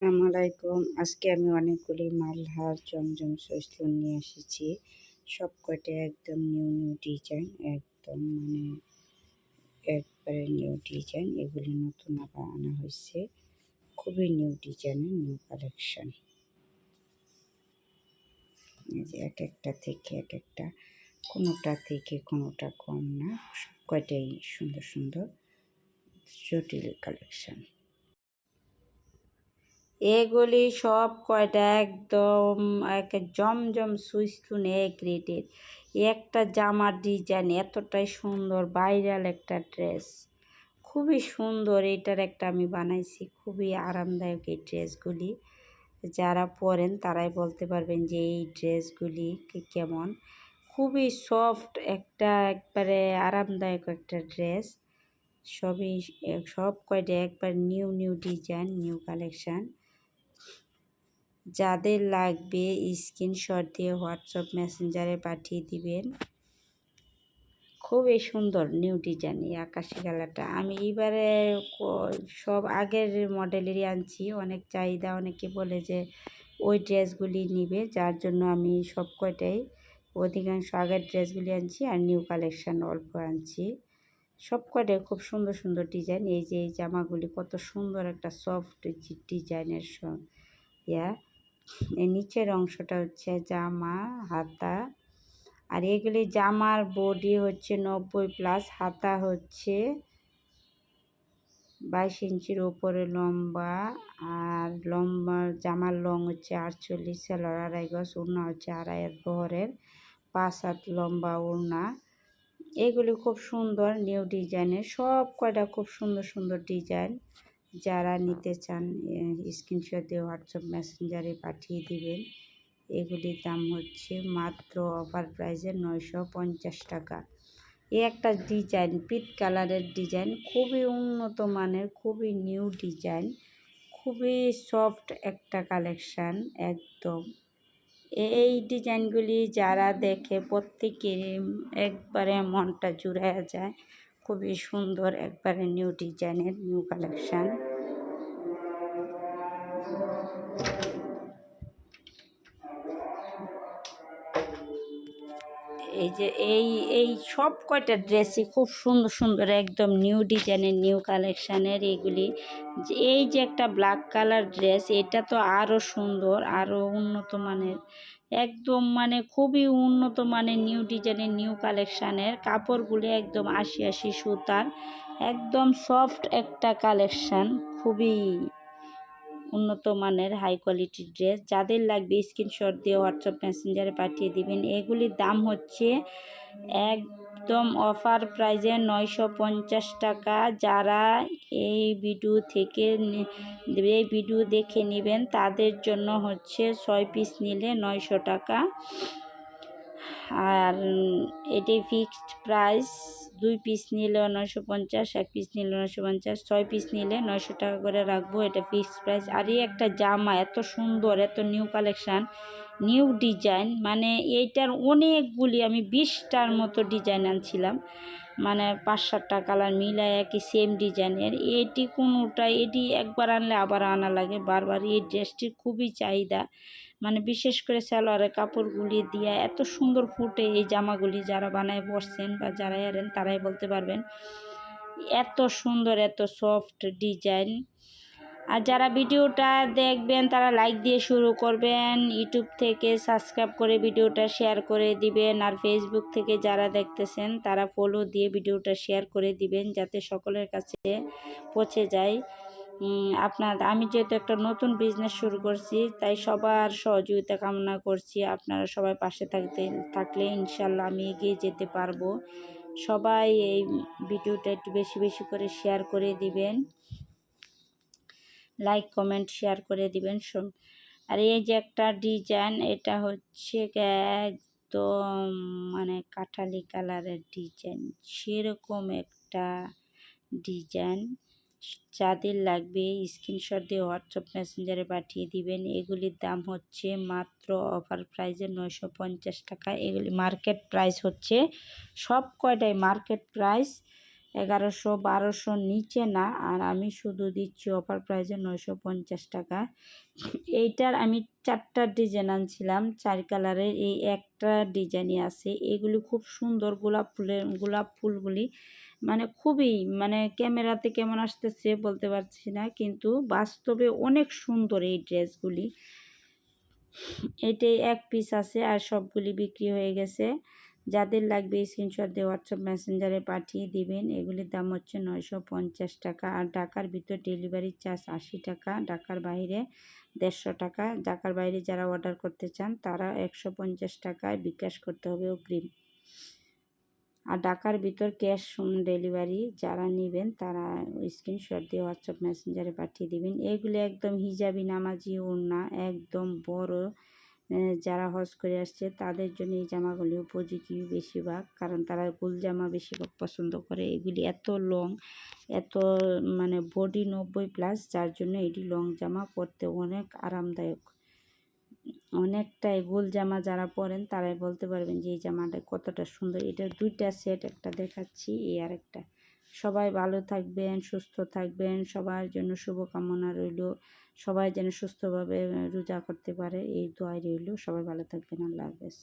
আসসালামু আলাইকুম। আজকে আমি অনেকগুলি মালহার জমজম সুইচ নিয়ে এসেছি। সব কয়টা একদম নিউ ডিজাইন, একদম একবারে নিউ ডিজাইন। এগুলি নতুন আবার আনা হয়েছে, খুবই নিউ ডিজাইনের নিউ কালেকশন। এই যে এক একটা থেকে এক একটা, কোনোটা থেকে কোনোটা কম না, সব কয়টাই সুন্দর সুন্দর জটিল কালেকশন। এগুলি সব কয়টা একদম জমজম সুইস্তুন এক রেটের। একটা জামার ডিজাইন এতটাই সুন্দর, ভাইরাল একটা ড্রেস, খুবই সুন্দর। এটার একটা আমি বানাইছি, খুবই আরামদায়ক এই ড্রেসগুলি। যারা পরেন তারাই বলতে পারবেন যে এই ড্রেসগুলি কেমন। খুবই সফট একটা, একবারে আরামদায়ক একটা ড্রেস। সব কয়টা একবার নিউ ডিজাইন, নিউ কালেকশান। যাদের লাগবে স্ক্রিনশট দিয়ে হোয়াটসঅ্যাপ মেসেঞ্জারে পাঠিয়ে দিবেন। খুবই সুন্দর নিউ ডিজাইন। এই আকাশি কালারটা আমি এবারে সব আগের মডেলেরই আনছি। অনেক চাহিদা, অনেকে বলে যে ওই ড্রেসগুলি নিবে, যার জন্য আমি সব কয়টাই অধিকাংশ আগের ড্রেসগুলি আনছি আর নিউ কালেকশান অল্প আনছি। সব কয়টাই খুব সুন্দর সুন্দর ডিজাইন। এই যে এই জামাগুলি কত সুন্দর একটা সফট ডিজাইনের এর নিচের অংশটা হচ্ছে জামা, হাতা। আর এগুলি জামার বডি হচ্ছে 90+, হাতা হচ্ছে 22 ইঞ্চির ওপরে লম্বা। আর জামার লং হচ্ছে 48, সেলোয়ার 2.5 গজ, ওড়না হচ্ছে 2.5 বহরের, 5 হাত লম্বা ওড়না। এগুলি খুব সুন্দর নিউ ডিজাইনের, সব কয়টা খুব সুন্দর সুন্দর ডিজাইন। যারা নিতে চান স্ক্রিনশট দিয়ে হোয়াটসঅ্যাপ মেসেঞ্জারে পাঠিয়ে দিবেন। এগুলির দাম হচ্ছে মাত্র অফার প্রাইসে 950 টাকা। একটা ডিজাইন পিট কালারের ডিজাইন, খুবই উন্নত মানের, খুবই নিউ ডিজাইন, খুবই সফট একটা কালেকশান একদম। এই ডিজাইনগুলি যারা দেখে প্রত্যেকের একবারে মনটা জুড়াইয়া যায়। খুবই সুন্দর, একবারে নিউ ডিজাইনের নিউ কালেকশান। এই যে এই সব কয়টা ড্রেসই খুব সুন্দর সুন্দর, একদম নিউ ডিজাইনের নিউ কালেকশানের। এগুলি এই যে একটা ব্ল্যাক কালার ড্রেস, এটা তো আরও সুন্দর, আরও উন্নত মানের, একদম খুবই উন্নত মানের নিউ ডিজাইনের নিউ কালেকশানের। কাপড়গুলি একদম 80 সুতার, একদম সফট একটা কালেকশান, খুবই উন্নত মানের হাই কোয়ালিটির ড্রেস। যাদের লাগবে স্ক্রিনশট দিয়ে হোয়াটসঅ্যাপ মেসেঞ্জারে পাঠিয়ে দিবেন। এগুলির দাম হচ্ছে একদম অফার প্রাইজে 950 টাকা। যারা এই ভিডিও দেখে নেবেন তাদের জন্য হচ্ছে 6 পিস নিলে 900 টাকা। আর এটি ফিক্সড প্রাইস, 2 পিস নিলে 950, 1 পিস নিলে 950, 6 পিস নিলে 900 টাকা করে রাখবো, এটা ফিক্সড প্রাইস। আর এই একটা জামা এত সুন্দর, এত নিউ কালেকশান, নিউ ডিজাইন, এইটার অনেকগুলি, আমি 20টার মতো ডিজাইন আনছিলাম, 5-7টা কালার মিলায় একই সেম ডিজাইনের। এটি একবার আনলে আবার আনা লাগে বারবার। এই ড্রেসটির খুবই চাহিদা, বিশেষ করে সালোয়ারের কাপড়গুলি দিয়ে এত সুন্দর ফুটে এই জামাগুলি। যারা বানায় বসছেন বা যারা এরেন তারাই বলতে পারবেন, এত সুন্দর, এত সফট ডিজাইন। আর যারা ভিডিওটা দেখবেন তারা লাইক দিয়ে শুরু করবেন, ইউটিউব থেকে সাবস্ক্রাইব করে ভিডিওটা শেয়ার করে দিবেন। আর ফেসবুক থেকে যারা দেখতেছেন তারা ফলো দিয়ে ভিডিওটা শেয়ার করে দিবেন, যাতে সকলের কাছে পৌঁছে যায়। আমি যেহেতু একটা নতুন বিজনেস শুরু করছি, তাই সবার সহযোগিতা কামনা করছি। আপনারা সবাই পাশে থাকলে ইনশাল্লাহ আমি এগিয়ে যেতে পারবো। সবাই এই ভিডিওটা একটু বেশি বেশি করে শেয়ার করে দিবেন, লাইক কমেন্ট শেয়ার করে দিবেন। আর এই যে একটা ডিজাইন, এটা হচ্ছে একদম কাঠালি কালারের ডিজাইন, সেরকম একটা ডিজাইন। যাদের লাগবে স্ক্রিনশট দিয়ে হোয়াটসঅ্যাপ মেসেঞ্জারে পাঠিয়ে দিবেন। এগুলির দাম হচ্ছে মাত্র অফার প্রাইসে 950 টাকা। এগুলি মার্কেট প্রাইস হচ্ছে, সব কয়টাই মার্কেট প্রাইস 1100-1200 নিচে না। আর আমি শুধু দিচ্ছি অফার প্রাইসে 950 টাকা। এইটার আমি 4টা ডিজাইন আনছিলাম, 4 কালারের। এই একটা ডিজাইনই আছে। এগুলি খুব সুন্দর, গোলাপ ফুলগুলি মানে খুবই, মানে ক্যামেরাতে কেমন আসতেছে বলতে পারছি না, কিন্তু বাস্তবে অনেক সুন্দর এই ড্রেসগুলি। এটাই এক পিস আছে আর সবগুলি বিক্রি হয়ে গেছে। যাদের লাগবে স্ক্রিনশট দিয়ে হোয়াটসঅ্যাপ মেসেঞ্জারে পাঠিয়ে দিবেন। এগুলির দাম হচ্ছে 950 টাকা। আর ঢাকার ভিতর ডেলিভারি চার্জ 80 টাকা, ঢাকার বাইরে 150 টাকা। ঢাকার বাইরে যারা অর্ডার করতে চান তারা 150 টাকায় বিকাশ করতে হবে অগ্রিম। আর ঢাকার ভিতর ক্যাশ ডেলিভারি যারা নেবেন তারা স্ক্রিনশট দিয়ে হোয়াটসঅ্যাপ মেসেঞ্জারে পাঠিয়ে দিবেন। এগুলি একদম হিজাবি নামাজি ওড়না, একদম বড়। যারা হজ করে আসছে তাদের জন্য এই জামাগুলি উপযোগী বেশিরভাগ, কারণ তারা গোল জামা বেশিরভাগ পছন্দ করে। এগুলি এত লং, এত মানে বডি 90+, যার জন্য এটি লং জামা পরতে অনেক আরামদায়ক। অনেকটাই গোল জামা যারা পরেন তারাই বলতে পারবেন যে এই জামাটা কতটা সুন্দর। এটার 2টা সেট, একটা দেখাচ্ছি এই আর একটা। সবাই ভালো থাকবেন, সুস্থ থাকবেন, সবার জন্য শুভকামনা রইল। সবাই যেন সুস্থভাবে রোজা করতে পারে এই দোয়াই রইল। সবাই ভালো থাকবেন। আল্লাহ হাফেজ।